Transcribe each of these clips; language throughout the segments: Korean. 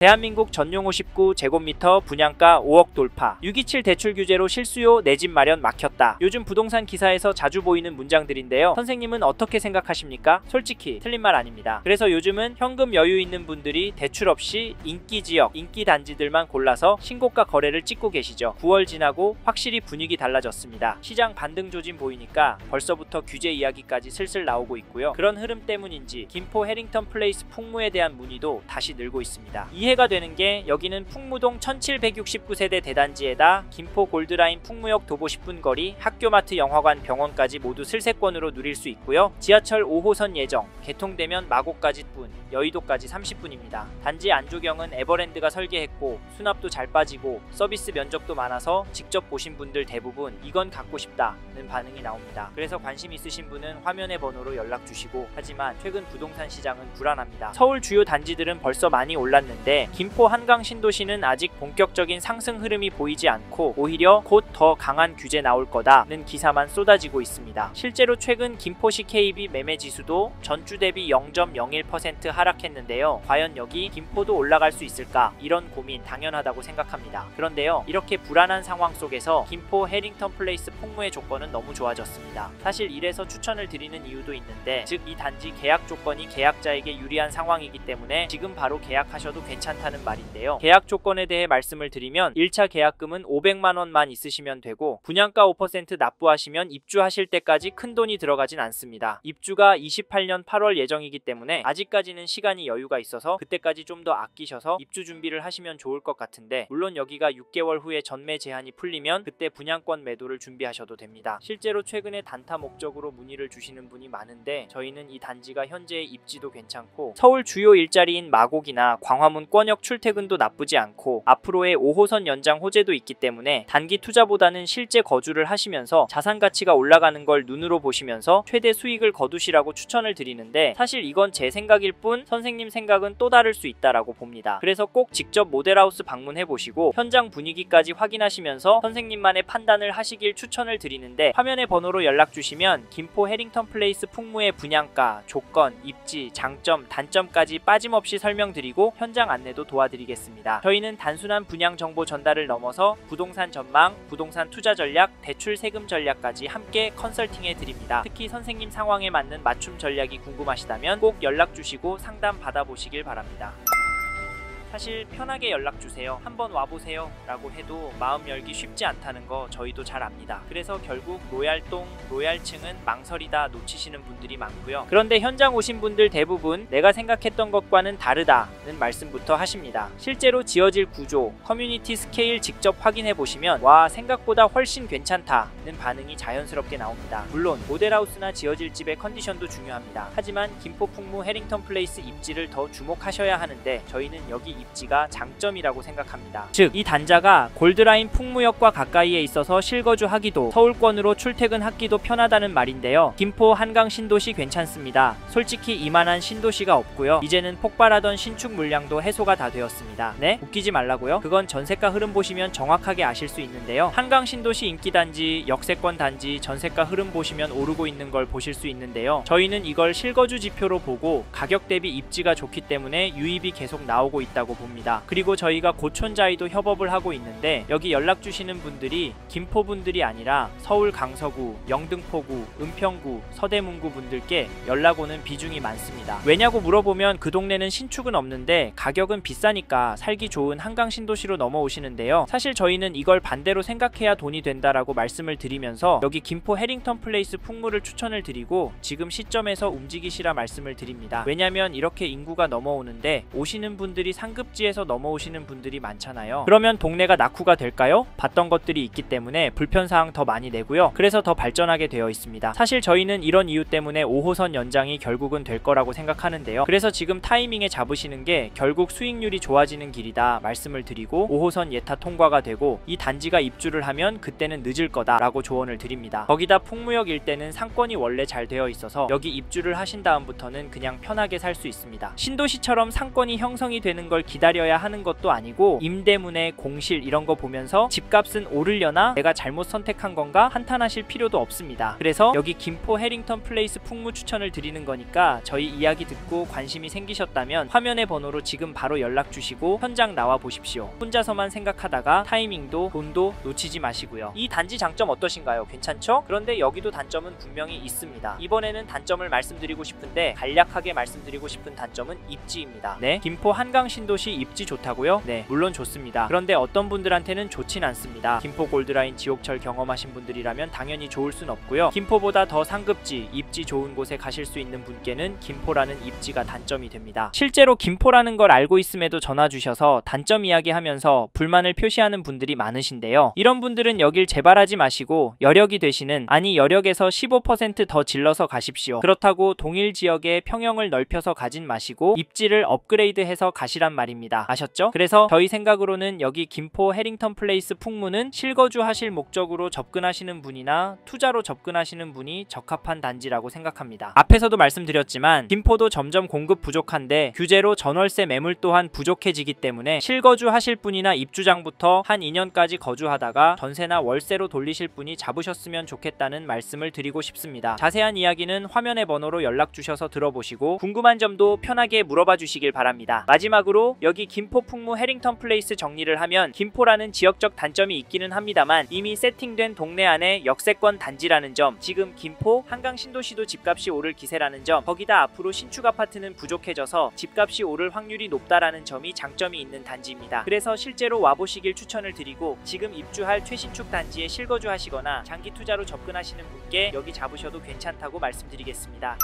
대한민국 전용 59제곱미터 분양가 5억 돌파. 627 대출 규제로 실수요 내 집 마련 막혔다. 요즘 부동산 기사에서 자주 보이는 문장들인데요. 선생님은 어떻게 생각하십니까? 솔직히 틀린 말 아닙니다. 그래서 요즘은 현금 여유 있는 분들이 대출 없이 인기 지역, 인기 단지들만 골라서 신고가 거래를 찍고 계시죠. 9월 지나고 확실히 분위기 달라졌습니다. 시장 반등 조짐 보이니까 벌써부터 규제 이야기까지 슬슬 나오고 있고요. 그런 흐름 때문인지 김포 해링턴 플레이스 풍무에 대한 문의도 다시 늘고 있습니다. 이해가 되는 게 여기는 풍무동 1769세대 대단지에다 김포 골드라인 풍무역 도보 10분 거리, 학교마트, 영화관, 병원까지 모두 슬세권으로 누릴 수 있고요. 지하철 5호선 예정, 개통되면 마곡까지 뿐, 여의도까지 30분입니다. 단지 안조경은 에버랜드가 설계했고 수납도 잘 빠지고 서비스 면적도 많아서 직접 보신 분들 대부분 이건 갖고 싶다는 반응이 나옵니다. 그래서 관심 있으신 분은 화면의 번호로 연락 주시고, 하지만 최근 부동산 시장은 불안합니다. 서울 주요 단지들은 벌써 많이 올랐는데 김포 한강 신도시는 아직 본격적인 상승 흐름이 보이지 않고 오히려 곧 더 강한 규제 나올 거다는 기사만 쏟아지고 있습니다. 실제로 최근 김포시 KB 매매 지수도 전주 대비 0.01% 하락했는데요. 과연 여기 김포도 올라갈 수 있을까? 이런 고민 당연하다고 생각합니다. 그런데요, 이렇게 불안한 상황 속에서 김포 해링턴 플레이스 풍무의 조건은 너무 좋아졌습니다. 사실 이래서 추천을 드리는 이유도 있는데, 즉 이 단지 계약 조건이 계약자에게 유리한 상황이기 때문에 지금 바로 계약하셔도 괜찮다는 말인데요. 계약 조건에 대해 말씀을 드리면 1차 계약금은 500만원만 있으시면 되고 분양가 5% 납부하시면 입주하실 때까지 큰돈이 들어가진 않습니다. 입주가 28년 8월 예정이기 때문에 아직까지는 시간이 여유가 있어서 그때까지 좀 더 아끼셔서 입주 준비를 하시면 좋을 것 같은데, 물론 여기가 6개월 후에 전매 제한이 풀리면 그때 분양권 매도를 준비하셔도 됩니다. 실제로 최근에 단타 목적으로 문의를 주시는 분이 많은데 저희는 이 단지가 현재의 입지도 괜찮고 서울 주요 일자리인 마곡이나 광화문 권역 출퇴근도 나쁘지 않고 앞으로의 5호선 연장 호재도 있기 때문에 단기 투자보다는 실제 거주를 하시면서 자산 가치가 올라가는 걸 눈으로 보시면서 최대 수익을 거두시라고 추천을 드리는데, 사실 이건 제 생각일 뿐 선생님 생각은 또 다를 수 있다라고 봅니다. 그래서 꼭 직접 모델하우스 방문해 보시고 현장 분위기까지 확인하시면서 선생님만의 판단을 하시길 추천을 드리는데, 화면의 번호로 연락 주시면 김포 해링턴 플레이스 풍무의 분양가, 조건, 입지, 장점, 단점까지 빠짐없이 설명드리고 현장 안내도 도와드리겠습니다. 저희는 단순한 분양 정보 전달을 넘어서 부동산 전망, 부동산 투자 전략, 대출 세금 전략까지 함께 컨설팅해 드립니다. 특히 선생님 상황에 맞는 맞춤 전략이 궁금하시다면 꼭 연락 주시고 상담 받아보시길 바랍니다. 사실 편하게 연락주세요, 한번 와보세요 라고 해도 마음 열기 쉽지 않다는 거 저희도 잘 압니다. 그래서 결국 로얄동, 로얄층은 망설이다 놓치시는 분들이 많고요. 그런데 현장 오신 분들 대부분 내가 생각했던 것과는 다르다는 말씀부터 하십니다. 실제로 지어질 구조, 커뮤니티 스케일 직접 확인해 보시면 와, 생각보다 훨씬 괜찮다는 반응이 자연스럽게 나옵니다. 물론 모델하우스나 지어질 집의 컨디션도 중요합니다. 하지만 김포 풍무 해링턴 플레이스 입지를 더 주목하셔야 하는데 저희는 여기 입지가 장점이라고 생각합니다. 즉 이 단자가 골드라인 풍무역과 가까이에 있어서 실거주하기도 서울권으로 출퇴근하기도 편하다는 말인데요. 김포 한강 신도시 괜찮습니다. 솔직히 이만한 신도시가 없고요. 이제는 폭발하던 신축 물량도 해소가 다 되었습니다. 네? 웃기지 말라고요? 그건 전세가 흐름 보시면 정확하게 아실 수 있는데요. 한강 신도시 인기단지, 역세권 단지 전세가 흐름 보시면 오르고 있는 걸 보실 수 있는데요. 저희는 이걸 실거주 지표로 보고 가격 대비 입지가 좋기 때문에 유입이 계속 나오고 있다고 봅니다. 그리고 저희가 고촌자이도 협업을 하고 있는데 여기 연락 주시는 분들이 김포 분들이 아니라 서울 강서구, 영등포구, 은평구, 서대문구 분들께 연락 오는 비중이 많습니다. 왜냐고 물어보면 그 동네는 신축은 없는데 가격은 비싸니까 살기 좋은 한강 신도시로 넘어오시는데요. 사실 저희는 이걸 반대로 생각해야 돈이 된다라고 말씀을 드리면서 여기 김포 해링턴 플레이스 풍무를 추천을 드리고 지금 시점에서 움직이시라 말씀을 드립니다. 왜냐면 이렇게 인구가 넘어오는데 오시는 분들이 상급지에서 넘어오시는 분들이 많잖아요. 그러면 동네가 낙후가 될까요? 봤던 것들이 있기 때문에 불편사항 더 많이 내고요. 그래서 더 발전하게 되어 있습니다. 사실 저희는 이런 이유 때문에 5호선 연장이 결국은 될 거라고 생각하는데요. 그래서 지금 타이밍에 잡으시는 게 결국 수익률이 좋아지는 길이다 말씀을 드리고 5호선 예타 통과가 되고 이 단지가 입주를 하면 그때는 늦을 거다 라고 조언을 드립니다. 거기다 풍무역 일대는 상권이 원래 잘 되어 있어서 여기 입주를 하신 다음부터는 그냥 편하게 살 수 있습니다. 신도시처럼 상권이 형성이 되는 걸 기다려야 하는 것도 아니고 임대문의 공실 이런 거 보면서 집값은 오르려나 내가 잘못 선택한 건가 한탄하실 필요도 없습니다. 그래서 여기 김포 해링턴 플레이스 풍무 추천을 드리는 거니까 저희 이야기 듣고 관심이 생기셨다면 화면의 번호로 지금 바로 연락 주시고 현장 나와 보십시오. 혼자서만 생각하다가 타이밍도 돈도 놓치지 마시고요. 이 단지 장점 어떠신가요? 괜찮죠? 그런데 여기도 단점은 분명히 있습니다. 이번에는 단점을 말씀드리고 싶은데 간략하게 말씀드리고 싶은 단점은 입지입니다. 네, 김포 한강 신도시 입지 좋다고요? 네, 물론 좋습니다. 그런데 어떤 분들한테는 좋진 않습니다. 김포 골드라인 지옥철 경험하신 분들이라면 당연히 좋을 순 없고요. 김포보다 더 상급지, 입지 좋은 곳에 가실 수 있는 분께는 김포라는 입지가 단점이 됩니다. 실제로 김포라는 걸 알고 있음에도 전화 주셔서 단점 이야기하면서 불만을 표시하는 분들이 많으신데요. 이런 분들은 여길 재발하지 마시고 여력이 되시는, 아니 여력에서 15% 더 질러서 가십시오. 그렇다고 동일 지역에 평형을 넓혀서 가진 마시고 입지를 업그레이드해서 가시란 말입니다. 아셨죠? 그래서 저희 생각으로는 여기 김포 해링턴 플레이스 풍무는 실거주 하실 목적으로 접근하시는 분이나 투자로 접근하시는 분이 적합한 단지라고 생각합니다. 앞에서도 말씀드렸지만 김포도 점점 공급 부족한데 규제로 전월세 매물 또한 부족해지기 때문에 실거주 하실 분이나 입주장부터 한 2년까지 거주하다가 전세나 월세로 돌리실 분이 잡으셨으면 좋겠다는 말씀을 드리고 싶습니다. 자세한 이야기는 화면의 번호로 연락 주셔서 들어보시고 궁금한 점도 편하게 물어봐 주시길 바랍니다. 마지막으로 여기 김포 풍무 해링턴 플레이스 정리를 하면 김포라는 지역적 단점이 있기는 합니다만 이미 세팅된 동네 안에 역세권 단지라는 점, 지금 김포 한강 신도시도 집값이 오를 기세라는 점, 거기다 앞으로 신축 아파트는 부족해져서 집값이 오를 확률이 높다라는 점이 장점이 있는 단지입니다. 그래서 실제로 와보시길 추천을 드리고 지금 입주할 최신축 단지에 실거주 하시거나 장기 투자로 접근하시는 분께 여기 잡으셔도 괜찮다고 말씀드리겠습니다.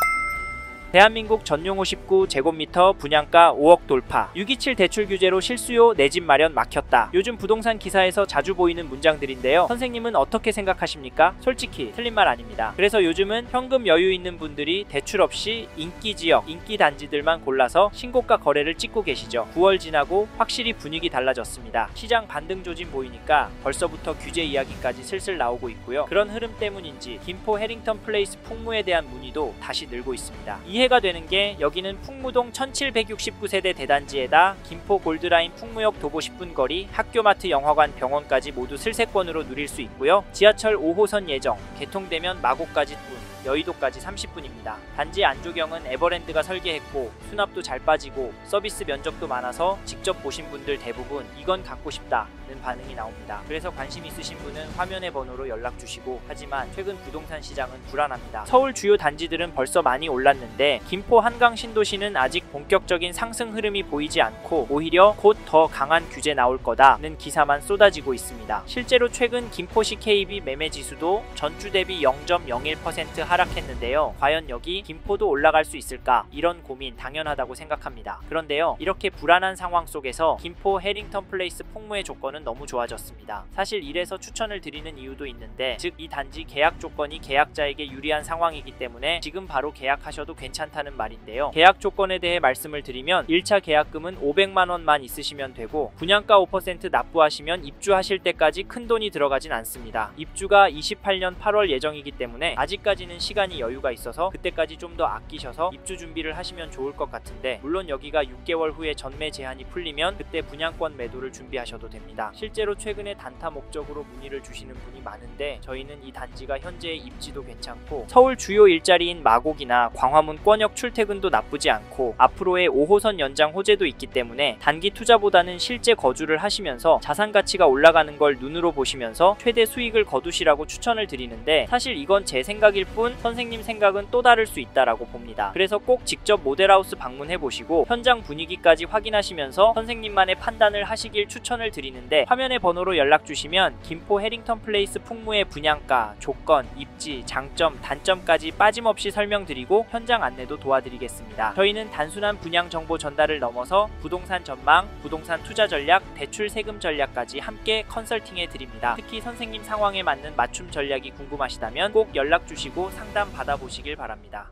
대한민국 전용 59제곱미터 분양가 5억 돌파, 627 대출 규제로 실수요 내 집 마련 막혔다. 요즘 부동산 기사에서 자주 보이는 문장들인데요. 선생님은 어떻게 생각하십니까? 솔직히 틀린 말 아닙니다. 그래서 요즘은 현금 여유 있는 분들이 대출 없이 인기 지역, 인기 단지들만 골라서 신고가 거래를 찍고 계시죠. 9월 지나고 확실히 분위기 달라졌습니다. 시장 반등 조짐 보이니까 벌써부터 규제 이야기까지 슬슬 나오고 있고요. 그런 흐름 때문인지 김포 해링턴 플레이스 풍무에 대한 문의도 다시 늘고 있습니다. 이해가 되는 게 여기는 풍무동 1769세대 대단지에다 김포 골드라인 풍무역 도보 10분 거리, 학교마트, 영화관, 병원까지 모두 슬세권으로 누릴 수 있고요. 지하철 5호선 예정, 개통되면 마곡까지 뿐, 여의도까지 30분입니다. 단지 안조경은 에버랜드가 설계했고 수납도 잘 빠지고 서비스 면적도 많아서 직접 보신 분들 대부분 이건 갖고 싶다는 반응이 나옵니다. 그래서 관심 있으신 분은 화면의 번호로 연락 주시고, 하지만 최근 부동산 시장은 불안합니다. 서울 주요 단지들은 벌써 많이 올랐는데 김포 한강 신도시는 아직 본격적인 상승 흐름이 보이지 않고 오히려 곧 더 강한 규제 나올 거다는 기사만 쏟아지고 있습니다. 실제로 최근 김포시 KB 매매 지수도 전주 대비 0.01% 하락했는데요. 과연 여기 김포도 올라갈 수 있을까? 이런 고민 당연하다고 생각합니다. 그런데요, 이렇게 불안한 상황 속에서 김포 해링턴 플레이스 풍무의 조건은 너무 좋아졌습니다. 사실 이래서 추천을 드리는 이유도 있는데, 즉 이 단지 계약 조건이 계약자에게 유리한 상황이기 때문에 지금 바로 계약하셔도 괜찮다는 말인데요. 계약 조건에 대해 말씀을 드리면 1차 계약금은 500만원만 있으시면 되고 분양가 5% 납부하시면 입주하실 때까지 큰돈이 들어가진 않습니다. 입주가 28년 8월 예정이기 때문에 아직까지는 시간이 여유가 있어서 그때까지 좀 더 아끼셔서 입주 준비를 하시면 좋을 것 같은데, 물론 여기가 6개월 후에 전매 제한이 풀리면 그때 분양권 매도를 준비하셔도 됩니다. 실제로 최근에 단타 목적으로 문의를 주시는 분이 많은데 저희는 이 단지가 현재의 입지도 괜찮고 서울 주요 일자리인 마곡이나 광화문 권역 출퇴근도 나쁘지 않고 앞으로의 5호선 연장 호재도 있기 때문에 단기 투자보다는 실제 거주를 하시면서 자산 가치가 올라가는 걸 눈으로 보시면서 최대 수익을 거두시라고 추천을 드리는데, 사실 이건 제 생각일 뿐 선생님 생각은 또 다를 수 있다라고 봅니다. 그래서 꼭 직접 모델하우스 방문해 보시고 현장 분위기까지 확인하시면서 선생님만의 판단을 하시길 추천을 드리는데, 화면의 번호로 연락 주시면 김포 해링턴 플레이스 풍무의 분양가, 조건, 입지, 장점, 단점까지 빠짐없이 설명드리고 현장 안내도 도와드리겠습니다. 저희는 단순한 분양 정보 전달을 넘어서 부동산 전망, 부동산 투자 전략, 대출 세금 전략까지 함께 컨설팅해 드립니다. 특히 선생님 상황에 맞는 맞춤 전략이 궁금하시다면 꼭 연락 주시고 상담 받아보시길 바랍니다.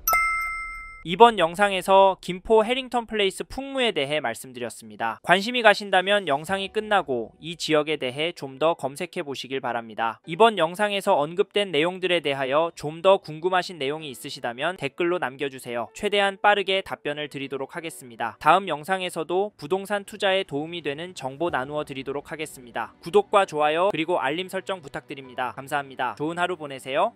이번 영상에서 김포 해링턴 플레이스 풍무에 대해 말씀드렸습니다. 관심이 가신다면 영상이 끝나고 이 지역에 대해 좀 더 검색해 보시길 바랍니다. 이번 영상에서 언급된 내용들에 대하여 좀 더 궁금하신 내용이 있으시다면 댓글로 남겨주세요. 최대한 빠르게 답변을 드리도록 하겠습니다. 다음 영상에서도 부동산 투자에 도움이 되는 정보 나누어 드리도록 하겠습니다. 구독과 좋아요 그리고 알림 설정 부탁드립니다. 감사합니다. 좋은 하루 보내세요.